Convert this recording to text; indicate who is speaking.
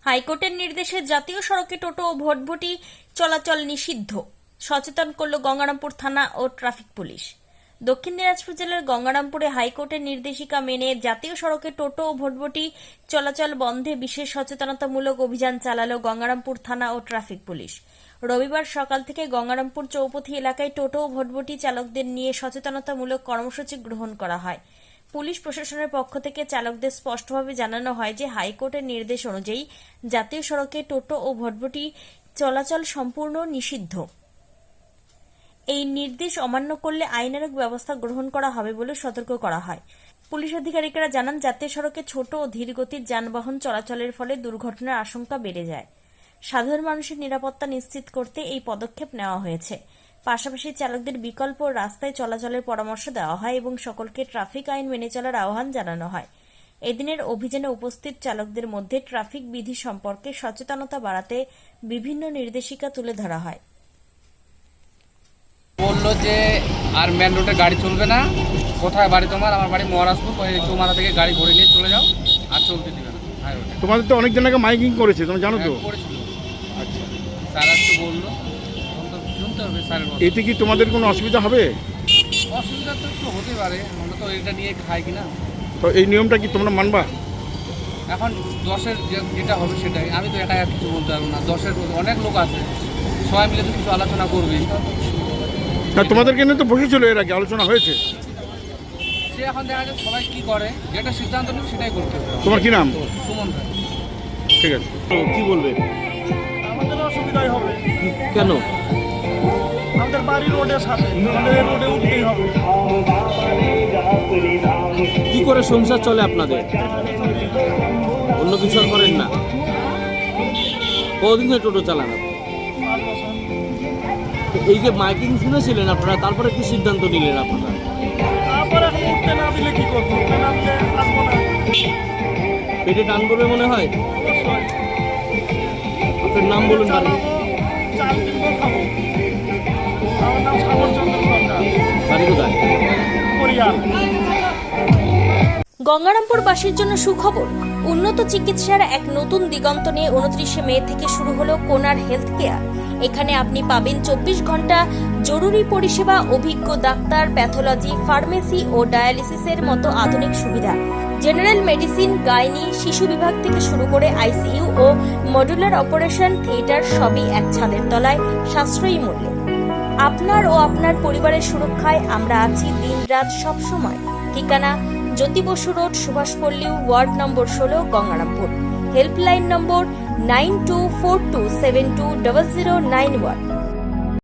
Speaker 1: হাইকোর্টের নির্দেশে জাতীয় সড়কে টোটো ও ভটভটি চলাচল নিষিদ্ধ, সচেতন করল গঙ্গারামপুর থানা ও ট্রাফিক পুলিশ। দক্ষিণ দিনাজপুর জেলার গঙ্গারামপুরে হাইকোর্টের নির্দেশিকা মেনে জাতীয় সড়কে টোটো ও ভটভটি চলাচল বন্ধে বিশেষ সচেতনতামূলক অভিযান চালালো গঙ্গারামপুর থানা ও ট্রাফিক পুলিশ। রবিবার সকাল থেকে গঙ্গারামপুর চৌপথি এলাকায় টোটো ও ভটভটি চালকদের নিয়ে সচেতনতামূলক কর্মসূচি গ্রহণ করা হয়। পুলিশ প্রশাসনের পক্ষ থেকে চালকদের স্পষ্টভাবে জানানো হয় যে হাইকোর্টের নির্দেশ অনুযায়ী জাতীয় সড়কে টোটো ও ভটভটি চলাচল সম্পূর্ণ নিষিদ্ধ। এই নির্দেশ অমান্য করলে আইনানুগ ব্যবস্থা গ্রহণ করা হবে বলে সতর্ক করা হয়। পুলিশ আধিকারিকরা জানান, জাতীয় সড়কে ছোট ও ধীরগতির যানবাহন চলাচলের ফলে দুর্ঘটনার আশঙ্কা বেড়ে যায়। সাধারণ মানুষের নিরাপত্তা নিশ্চিত করতে এই পদক্ষেপ নেওয়া হয়েছে। পাশাপাশি চালকদের বিকল্প রাস্তায় চলাচলের পরামর্শ দেওয়া হয় এবং সকলকে ট্রাফিক আইন মেনে চলার আহ্বান জানানো হয়। এদিনের অভিযানে উপস্থিত চালকদের মধ্যে ট্রাফিক বিধি সম্পর্কে সচেতনতা বাড়াতে বিভিন্ন নির্দেশিকা তুলে ধরা হয়।
Speaker 2: বললো যে আর মেন রোডে গাড়ি চলবে না। কোথায় বাড়ি তোমার? আমার বাড়ি মহারাজপুর। চৌমারা থেকে গাড়ি ভরে নিয়ে চলে যাও, আর চলতে দিবে না হাই রোডে।
Speaker 3: তোমাদের তো অনেক জনকে মাইকিং করেছে, তুমি জানো তো?
Speaker 2: করেছিল।
Speaker 3: আচ্ছা,
Speaker 2: স্যার আজকে বললো, শুনতে হবে স্যারের কথা।
Speaker 3: এতে কি তোমাদের কোনো অসুবিধা হবে?
Speaker 2: অসুবিধা তো একটু হতে পারে, আমরা তো এটা নিয়ে খাই কিনা।
Speaker 3: তো এই নিয়মটা কি তোমরা মানবা?
Speaker 2: এখন 10-এর যেটা হবে সেটাই। আমি তো একা কিছু বলতে পারবো না। 10-এর অনেক লোক আছে, সবাই মিলে তো কিছু আলোচনা করবি।
Speaker 3: না, তোমাদেরকে নিয়ে তো বসেছিল, এর আগে আলোচনা হয়েছে।
Speaker 2: সে এখন দেখা যায় সবাই কি করে, যেটা সিদ্ধান্ত নেবে সেটাই করতে হবে।
Speaker 3: তোমার কি নাম?
Speaker 2: সুমন ভাই।
Speaker 3: ঠিক আছে, কি বলবে?
Speaker 4: আমাদের অসুবিধাই হবে।
Speaker 3: কেন?
Speaker 4: আমাদের বাড়ি রোডের সাথে, আমাদের রোডে উঠতেই হবে।
Speaker 5: কি করে সংসার চলে আপনাদের? অন্য কিছু আর করেন না? কতদিন ধরে টোটো চালান? এই যে মাইকিং শুনেছিলেন আপনারা, তারপরে কি সিদ্ধান্ত নিলেন আপনারা?
Speaker 4: তারপরে এখন উঠতে না দিলে কি করবো? উঠতে না দিলে আসবো না।
Speaker 5: পেটে টান করবে মনে হয়।
Speaker 4: অবশ্যই।
Speaker 5: আপনার নাম বলুন। বাড়ি
Speaker 4: চালাবো, চাল কিনবো, খাবো। আমার নাম সাগর চন্দ্র সরকার।
Speaker 5: বাড়ি কোথায়?
Speaker 4: পরিয়াল।
Speaker 1: গঙ্গারামপুরবাসীর জন্য সুখবর, উন্নত চিকিৎসার এক নতুন দিগন্ত নিয়ে 29শে মে থেকে শুরু হলো কোনার হেলথ কেয়ার। এখানে আপনি পাবেন 24 ঘন্টা জরুরি পরিষেবা, অভিজ্ঞ ডাক্তার, প্যাথোলজি, ফার্মেসি ও ডায়ালিসিসের মতো আধুনিক সুবিধা। জেনারেল মেডিসিন, গাইনি, শিশু বিভাগ থেকে শুরু করে আইসিইউ ও মডুলার অপারেশন থিয়েটার সবই এক ছাদের তলায় সাশ্রয়ী মূল্যে। আপনার ও আপনার পরিবারের সুরক্ষায় আমরা আছি দিনরাত সবসময়। ঠিকানা Jyoti Basu road, Subhashpalli, ward number 16, Gangarampur. Helpline number 9242720091।